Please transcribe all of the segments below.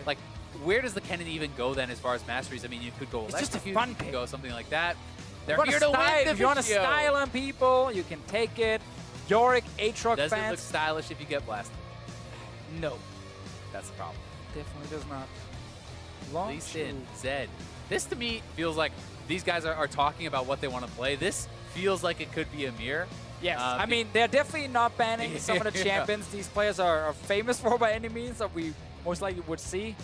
Like, where does the Kennen even go then as far as masteries? I mean, you could go It's just a Electrocute, fun you could pick. go something like that. They're If here to win the you want to Vizio. style on people, you can take it. Yorick, Aatrox Does it look fans. stylish if you get blasted? No, That's the problem. definitely does not. At least in Zed. This to me feels like these guys are talking about what they want to play. This feels like it could be a mirror. Yes, I mean, they're definitely not banning some of the Yeah. champions these players are famous for by any means that we most likely would see.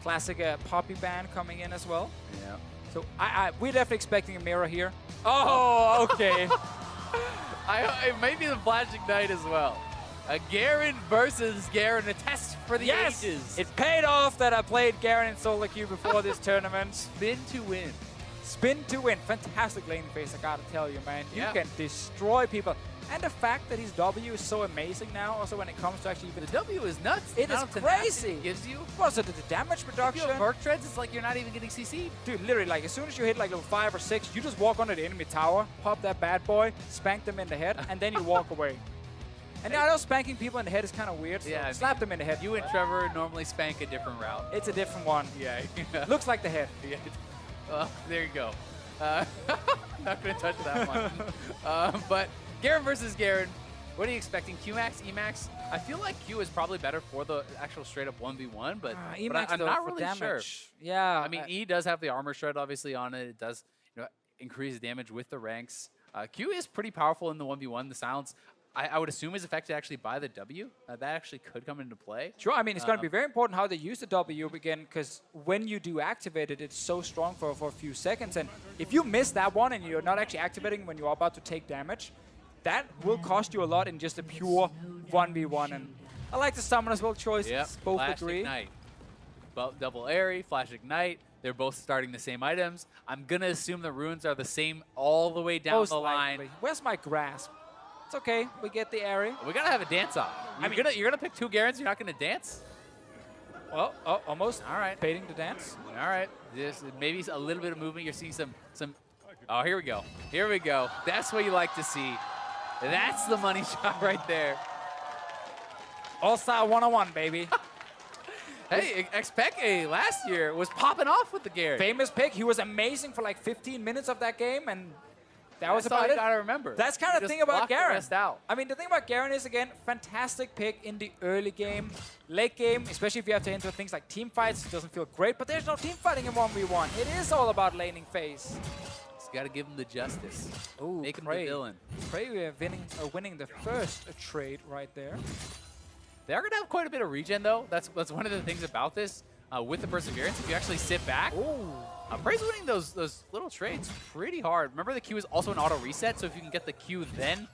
Classic Poppy ban coming in as well. Yeah. So we're definitely expecting a mirror here. Oh, okay. It may be the Flashing Knight as well. A Garen versus Garen, a test for the Yes, ages. it paid off that I played Garen in solo queue before this tournament. Spin to win. Spin to win. Fantastic lane phase, I gotta tell you, man. You Yeah. can destroy people. And the fact that his W is so amazing now, also when it comes to actually even... The W is nuts. It The is amount of tenacity crazy. it gives you. What's it, the damage If you reduction? have Merc Treads, it's like you're not even getting CC'd. Dude, literally, like, as soon as you hit, like, level 5 or 6, you just walk onto the enemy tower, pop that bad boy, spank them in the head, and then you walk away. And I know spanking people in the head is kind of weird, so Yeah, slap them in the head. You and Trevor normally spank a different route. It's a different one. Yeah. Looks like the head. Yeah. Well, there you go. Not going to touch that one. But Garen versus Garen, what are you expecting? Q-Max, E-Max? I feel like Q is probably better for the actual straight-up 1v1, but, E-Max I'm though, not for really damage. sure. Yeah. I mean, E does have the armor shred obviously on it. It does increase damage with the ranks. Q is pretty powerful in the 1v1. The silence, I would assume, is affected actually by the W. That actually could come into play. Sure, I mean, it's going to be very important how they use the W again, because when you do activate it, it's so strong for a few seconds. And if you miss that one and you're not actually activating when you're about to take damage, that will cost you a lot in just a pure 1v1. And I like the summoners well choices. Yep. Both Flash agree. Ignite. Double Airy, Flash Ignite. They're both starting the same items. I'm going to assume the runes are the same all the way down Most the likely. line. Where's my grasp? It's okay. We get the area. We got to have a dance-off. You're gonna pick two Garens, you're not going to dance? Well, almost. All right. Baiting the dance. All right. Just maybe a little bit of movement. You're seeing some. Oh, here we go. Here we go. That's what you like to see. That's the money shot right there. All-Star 101, baby. Hey, Xpeke last year was popping off with the Garen. Famous pick. He was amazing for like 15 minutes of that game, and that was That's all about you it. gotta remember. That's kind of the Just thing about block the Garen. rest out. I mean, the thing about Garen is, again, fantastic pick in the early game. Late game, especially if you have to enter things like team fights, it doesn't feel great, but there's no team fighting in 1v1. It is all about laning phase. Just gotta give him the justice. Ooh, Make him PraY. the villain. PraY winning the first trade right there. They're gonna have quite a bit of regen though. That's one of the things about this. With the Perseverance, if you actually sit back, PraY's winning those little trades pretty hard. Remember, the Q is also an auto reset, so if you can get the Q then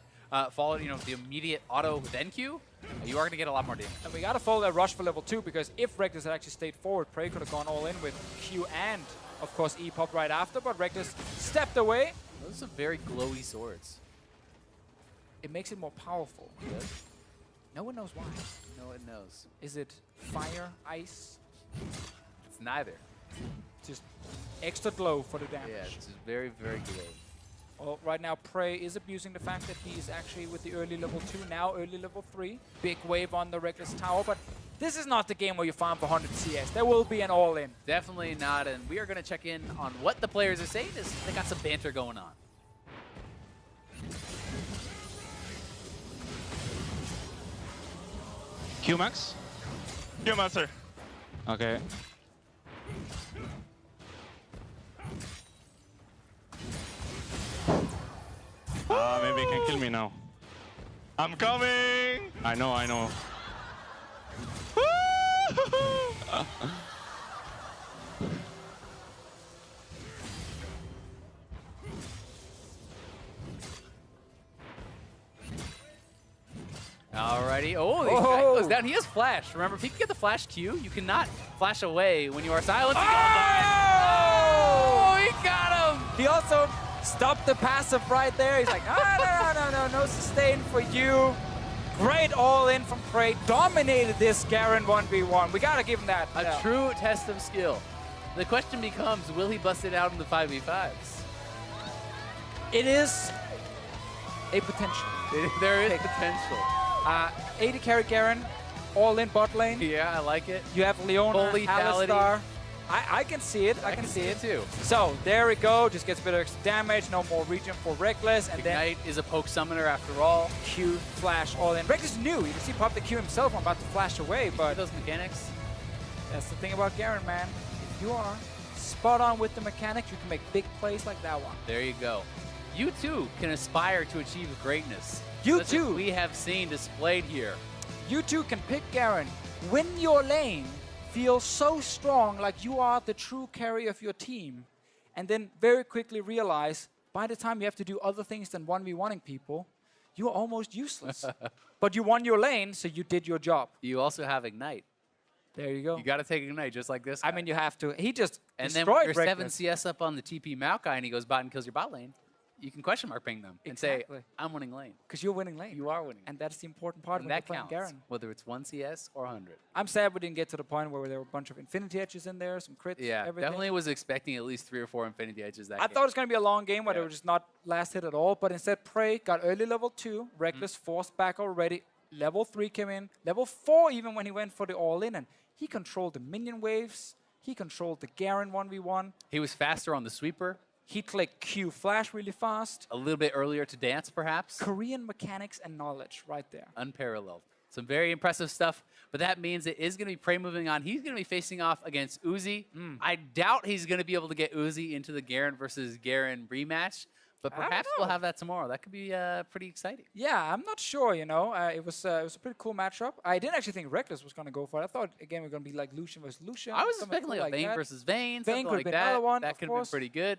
follow, the immediate auto then Q, you are gonna get a lot more damage. And we gotta follow that rush for level 2, because if Rekkles had actually stayed forward, PraY could have gone all in with Q and, of course, E pop right after, but Rekkles stepped away. Those are some very glowy swords. It makes it more powerful. Yes. No one knows why. No one knows. Is it fire, ice? It's neither. Just extra glow for the damage. Yeah, it's just very, very glowy. Well, right now, PraY is abusing the fact that he's actually with the early level 2, now early level 3. Big wave on the Rekkles tower, but this is not the game where you farm for 100 CS. There will be an all-in. Definitely not, and we are going to check in on what the players are saying. They got some banter going on. Q-Max? Q-Master. Okay. Maybe he can kill me now. I'm coming! I know. Alrighty. Oh, the guy goes down. He has flash. Remember, if he can get the flash Q, you cannot flash away when you are silenced. Oh, he got him! He also stopped the passive right there. He's like, no sustain for you. Great all-in from PraY. Dominated this Garen 1v1. We gotta give him that. A true test of skill. The question becomes, will he bust it out in the 5v5s? It is a potential. There is potential. 80 carry Garen, all in bot lane. Yeah, I like it. You have Leona, Full lethality. Alistar. I can see it. I can see it too. So there we go. Just gets a bit of extra damage. No more regen for Rekkles. And then Ignite is a poke summoner after all. Q flash all in. Rekkles knew. You can see pop the Q himself. I'm about to flash away, but Those mechanics. that's the thing about Garen, man. If you are spot on with the mechanics, you can make big plays like that one. There you go. You too can aspire to achieve greatness. You such as too. we have seen displayed here. You too can pick Garen. Win your lane. Feel so strong like you are the true carry of your team. And then very quickly realize by the time you have to do other things than 1v1ing people, you're almost useless. But you won your lane, so you did your job. You also have Ignite. There you go. You got to take Ignite just like this I guy. mean, you have to. He just and then when destroyed you're 7 Rekkles. CS up on the TP Mount guy and he goes bot and kills your bot lane, you can question mark ping them and say, Exactly. I'm winning lane. Because you're winning lane. You are winning. And that's the important part And when that you're playing counts, Garen. whether it's 1 CS or 100. I'm sad we didn't get to the point where there were a bunch of Infinity Edges in there, some crits, Yeah, everything. definitely was expecting at least 3 or 4 Infinity Edges that I game. thought it was going to be a long game where they Yeah. would just not last hit at all, but instead PraY got early level 2, Rekkles forced back already, level 3 came in, level 4 even when he went for the all-in, and he controlled the minion waves, he controlled the Garen 1v1, He was faster on the sweeper, he clicked Q flash really fast. a little bit earlier to dance perhaps. Korean mechanics and knowledge right there. Unparalleled. Some very impressive stuff, but that means it is going to be PraY moving on. He's going to be facing off against Uzi. I doubt he's going to be able to get Uzi into the Garen versus Garen rematch, but I don't perhaps we'll know. have that tomorrow. That could be pretty exciting. Yeah, I'm not sure, you know. It was a pretty cool matchup. I didn't actually think Rekkles was going to go for it. I thought, again, we're going to be like Lucian versus Lucian. I was something expecting cool like a Vayne that. versus Vayne, Vayne something could have like been that. another one, That of could have been course. pretty good.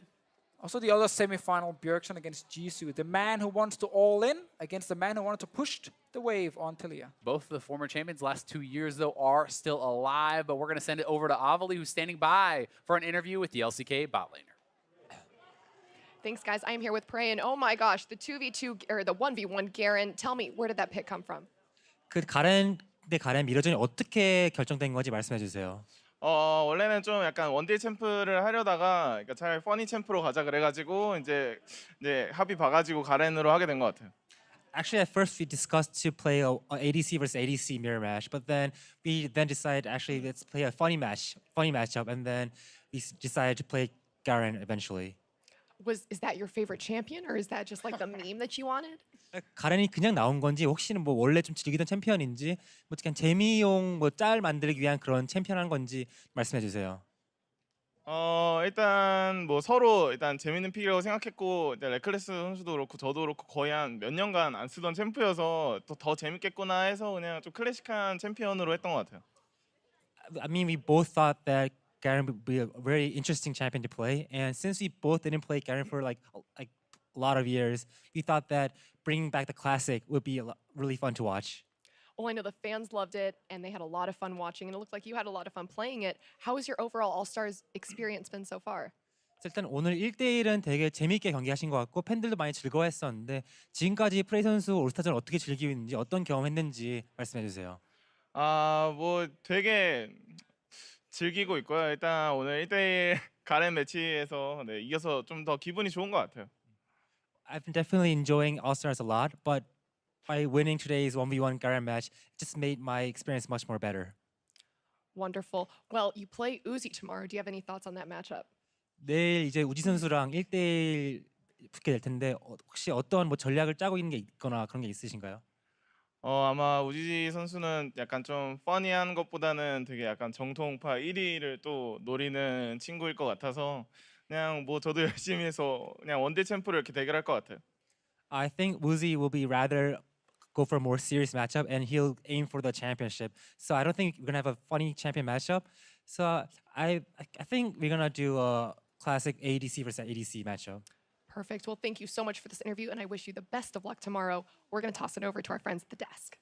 Also, the other semi-final, Bjergsen against Jisoo, the man who wants to all-in against the man who wanted to push the wave on Tilia. Both of the former champions last 2 years, though, are still alive, but we're going to send it over to Avali, who's standing by for an interview with the LCK bot laner. Thanks, guys. I am here with PraY, and oh my gosh, the 2v2 or the 1v1 Garen. Tell me, where did that pick come from? 그 가렌 대 가렌 미러전이 어떻게 결정된 건지 말씀해 주세요. 원래는 좀 약간 원딜 챔프를 하려다가 그러니까 차라리 퍼니 챔프로 가자 그래가지고 이제 합의 봐가지고 가렌으로 하게 된 것 같아요. Actually, at first we discussed to play a ADC versus ADC mirror match, but then we decided actually let's play a funny matchup, and then we decided to play Garen eventually. Is that your favorite champion, or is that just like the meme that you wanted? 가렌이 그냥 나온 건지 혹시는 뭐 원래 좀 즐기던 챔피언인지 뭐 그냥 재미용 뭐 짤 만들기 위한 그런 챔피언한 건지 말씀해 주세요. 일단 뭐 서로 일단 재밌는 픽이라고 생각했고 이제 레클레스 선수도 그렇고 저도 그렇고 거의 한 몇 년간 안 쓰던 챔프여서 또 더 재밌겠구나 해서 그냥 좀 클래식한 챔피언으로 했던 것 같아요. I mean, we both thought that Garen would be a very interesting champion to play, and since we both didn't play Garen for like a lot of years, we thought that bringing back the classic would be really fun to watch. Well, I know the fans loved it, and they had a lot of fun watching, and it looked like you had a lot of fun playing it. How has your overall All-Stars experience been so far? 일단 오늘 1대1은 되게 재미있게 경기하신 것 같고 팬들도 많이 즐거워했었는데 지금까지 프레이 선수 올스타전 어떻게 즐기고 있는지 어떤 경험했는지 말씀해 주세요. 뭐 되게 즐기고 있고요. 일단 오늘 1대1 가렌 매치에서 이겨서 좀 더 기분이 좋은 것 같아요. I've been definitely enjoying All-Stars a lot, but by winning today's 1v1 Garen match, it just made my experience much more better. Wonderful. Well, you play Uzi tomorrow. Do you have any thoughts on that matchup? 내일 이제 우지 선수랑 1대1 붙게 될 텐데 혹시 어떤 뭐 전략을 짜고 있는 게 있거나 그런 게 있으신가요? 아마 우지 선수는 약간 좀 퍼니한 것보다는 되게 약간 정통파 1위를 또 노리는 친구일 것 같아서 그냥 뭐 저도 열심히 해서 그냥 원딜 챔프를 이렇게 대결할 것 같아요. I think Woozy will be rather go for a more serious matchup and he'll aim for the championship. So I don't think we're gonna have a funny champion matchup. So I think we're gonna do a classic ADC versus ADC matchup. Perfect. Well, thank you so much for this interview, and I wish you the best of luck tomorrow. We're going to toss it over to our friends at the desk.